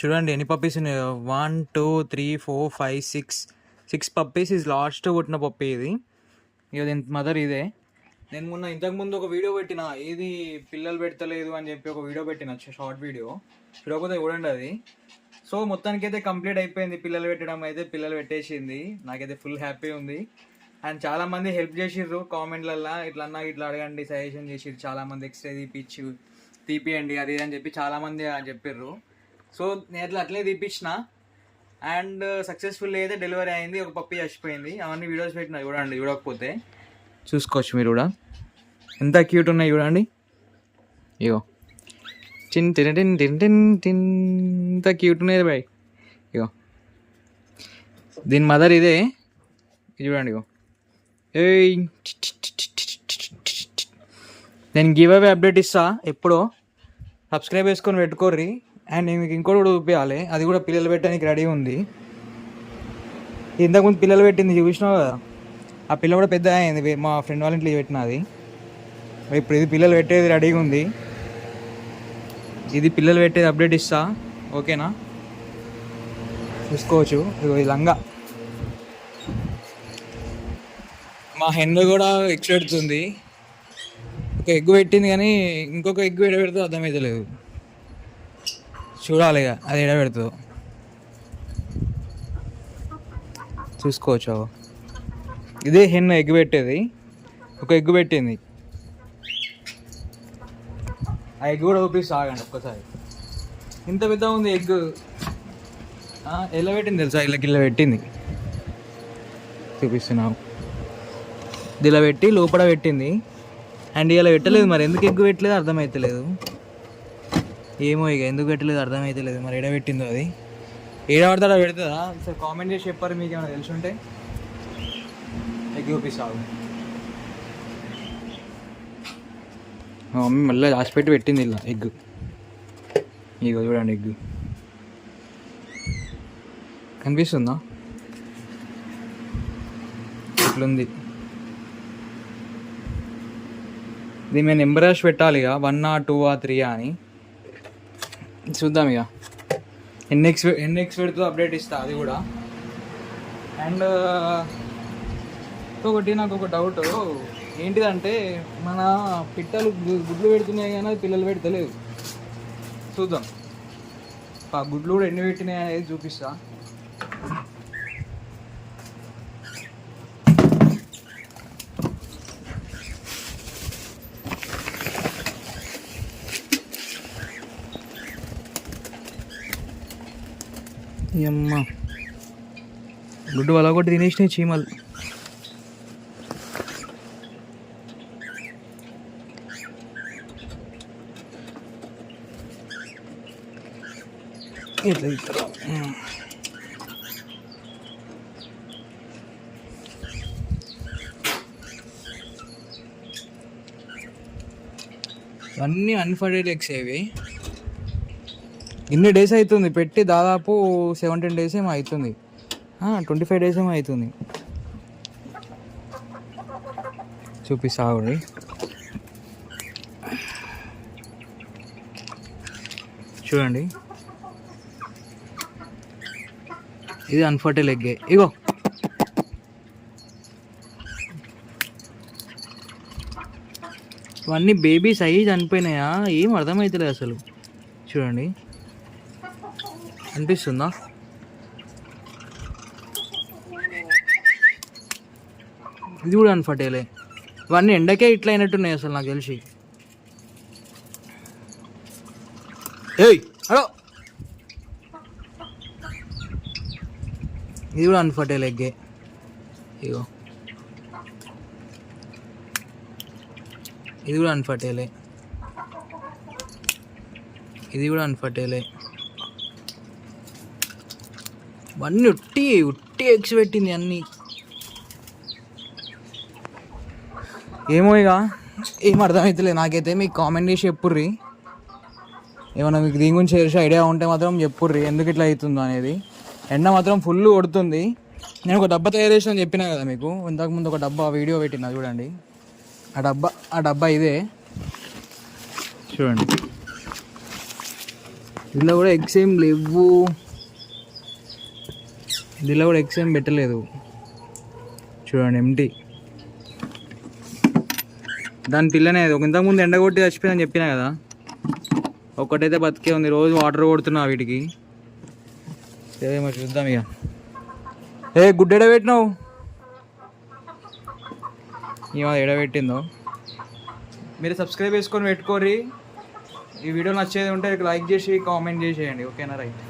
చూడండి ఎన్ని పప్పీస్ ఉన్నాయో. 1 2 3 4 5 6 పప్పీస్. ఇది లాస్ట్ పుట్టిన పప్పీ ఇది. ఇక దీని మదర్ ఇదే. నేను మొన్న ఇంతకుముందు ఒక వీడియో పెట్టిన, ఏది పిల్లలు పెడతలేదు అని చెప్పి ఒక వీడియో పెట్టిన, షార్ట్ వీడియో. చూడకపోతే చూడండి అది. సో మొత్తానికి అయితే కంప్లీట్ అయిపోయింది. పిల్లలు పెట్టడం అయితే పిల్లలు పెట్టేసింది. నాకైతే ఫుల్ హ్యాపీ ఉంది. అండ్ చాలామంది హెల్ప్ చేసిర్రు కామెంట్లల్లో, ఇట్లా అన్నా ఇట్లా అడగండి, సజెషన్ చేసిర్రు చాలామంది. ఎక్స్రే తీపియండి అది అని చెప్పి చాలామంది చెప్పిర్రు. సో నేను అట్లే తీపించిన. అండ్ సక్సెస్ఫుల్ అయితే డెలివరీ అయింది. ఒక పప్పి చచ్చిపోయింది. అవన్నీ వీడియోస్ పెట్టినా చూడండి, చూడకపోతే చూసుకోవచ్చు మీరు కూడా. ఎంత క్యూట్ ఉన్నాయి చూడండి. ఇగో చిన్ టిన్ టిన్ టిన్ టిన్ టిన్, ఎంత క్యూట్ ఉన్నాయి బాయ్. ఇగో దీని మదర్ ఇదే. చూడండి ఇగో. ఏయ్ నేను గివ్ అవే అప్డేట్ ఇస్తా ఎప్పుడో. సబ్స్క్రైబ్ చేసుకొని పెట్టుకోర్రి. అండ్ నేను మీకు ఇంకోటి కూడా చూపించాలి. అది కూడా పిల్లలు పెట్టడానికి రెడీ ఉంది. ఇంతకుముందు పిల్లలు పెట్టింది చూసినావు కదా, ఆ పిల్ల కూడా పెద్ద అయింది. మా ఫ్రెండ్ వాళ్ళ ఇంట్లో పెట్టిన అది. ఇప్పుడు ఇది పిల్లలు పెట్టేది రెడీగా ఉంది. ఇది పిల్లలు పెట్టేది అప్డేట్ ఇస్తా, ఓకేనా? చూసుకోవచ్చు. ఇది లంగా. మా హెన్ కూడా ఎగ్స్ పెడుతుంది. ఒక ఎగ్ పెట్టింది కానీ ఇంకొక ఎగ్ పెడితే అర్థమైతే లేదు. చూడాలి ఇక అది ఎడ పెడుతుందో. చూసుకోవచ్చు. ఇదే హెన్ ఎగ్ పెట్టేది. ఒక ఎగ్ పెట్టింది. ఆ ఎగ్ కూడా చూపిస్తా, ఆగండి ఒక్కసారి. ఇంత పెద్ద ఉంది ఎగ్. ఎలా పెట్టింది తెలుసా? ఇలా పెట్టింది, చూపిస్తున్నావు. ఇది ఇలా పెట్టి లోపల పెట్టింది. అండ్ ఇలా పెట్టలేదు. మరి ఎందుకు ఎగ్ పెట్టలేదు అర్థమవుతలేదు. ఏమో ఇక ఎందుకు పెట్టలేదు అర్థమవుతలేదు. మరి ఎడ పెట్టిందో అది. ఏడ పడతాడో పెడుతుందా? సార్ కామెంట్ చేసి చెప్పారు మీకు ఏమైనా తెలిసి ఉంటే. ఎగ్ చూపిస్తావు. మా మమ్మీ మళ్ళీ రాసి పెట్టి పెట్టింది ఇలా ఎగ్. ఇగో చూడండి ఎగ్ కనిపిస్తుందా? ఇట్లుంది. ఇది మేము నెంబర్ రాసి పెట్టాలి ఇక, 1 2 3 అని. చూద్దాం ఇక ఎన్ని ఎగ్స్ పెడుతుందో అప్డేట్ ఇస్తా అది కూడా. అండ్ ఒకటి నాకు ఒక డౌట్ ఏంటిదంటే, మన పిట్టలు గుడ్లు పెడుతున్నాయి కానీ అది పిల్లలు పెడతలేదు. చూద్దాం ఆ గుడ్లు కూడా ఎన్ని పెట్టినాయి అనేది చూపిస్తా. అమ్మ గుడ్డు అలా కొట్టి తినేసినాయి చీమలు. ఇట్లా ఇస్తారు. అన్నీ అన్ఫర్టైడ్ ఎగ్స్ ఏవి. ఇన్ని డేస్ అవుతుంది పెట్టి, దాదాపు 17 days ఏమో అవుతుంది. 25 days ఏమో అవుతుంది. చూపిస్తా ఆవిడ. చూడండి ఇది అన్ఫర్టైల్ ఎగ్గే. ఇగో ఇవన్నీ బేబీ సైజ్ అనిపోయినాయా ఏం అర్థమవుతలేదు అసలు. చూడండి అనిపిస్తుందా? ఇది కూడా అన్ఫర్టైలే. ఇవన్నీ ఎండకే ఇట్లా అయినట్టున్నాయి అసలు నాకు తెలిసి. ఏయ్ హలో, ఇది కూడా అన్ఫర్టైల్ ఎగ్గే. ఇగో ఇది కూడా అన్ఫర్టైలే. ఇది కూడా అన్ఫర్టైలే. అన్నీ ఉట్టి ఎగ్స్ పెట్టింది అన్నీ. ఏమో ఇక ఏం అర్థమవుతలేదు నాకైతే. మీకు కామెంట్ చేసి చెప్పుర్రి. ఏమన్నా మీకు దీని గురించి తెలిసి ఐడియా ఉంటే మాత్రం చెప్పుర్రి ఎందుకు ఇట్లా అవుతుందో అనేది. ఎండ మాత్రం ఫుల్ కొడుతుంది. నేను ఒక డబ్బా తయారు చేసిన చెప్పినా కదా మీకు ఇంతకుముందు. ఒక డబ్బా వీడియో పెట్టినా చూడండి. ఆ డబ్బా ఇదే చూడండి. దీనిలో కూడా ఎగ్స్ ఏం లేవు, దీనిలో కూడా ఎగ్స్ ఏం పెట్టలేదు చూడండి, ఎంటీ. దాని పిల్లనే ఒక ఇంతకుముందు ఎండగొట్టి చచ్చిపోయిందని చెప్పినా కదా, ఒక్కటైతే బతికే ఉంది. రోజు వాటర్ కొడుతున్నా వీటికి. ఏమో చూద్దాం ఇక. గుడ్డ ఎడబెట్టినావు, ఏమో ఎడబెట్టిందో. మీరు సబ్స్క్రైబ్ చేసుకొని పెట్టుకోర్రి. ఈ వీడియో నచ్చేది ఉంటే లైక్ చేసి కామెంట్ చేసేయండి. ఓకేనా, రైట్.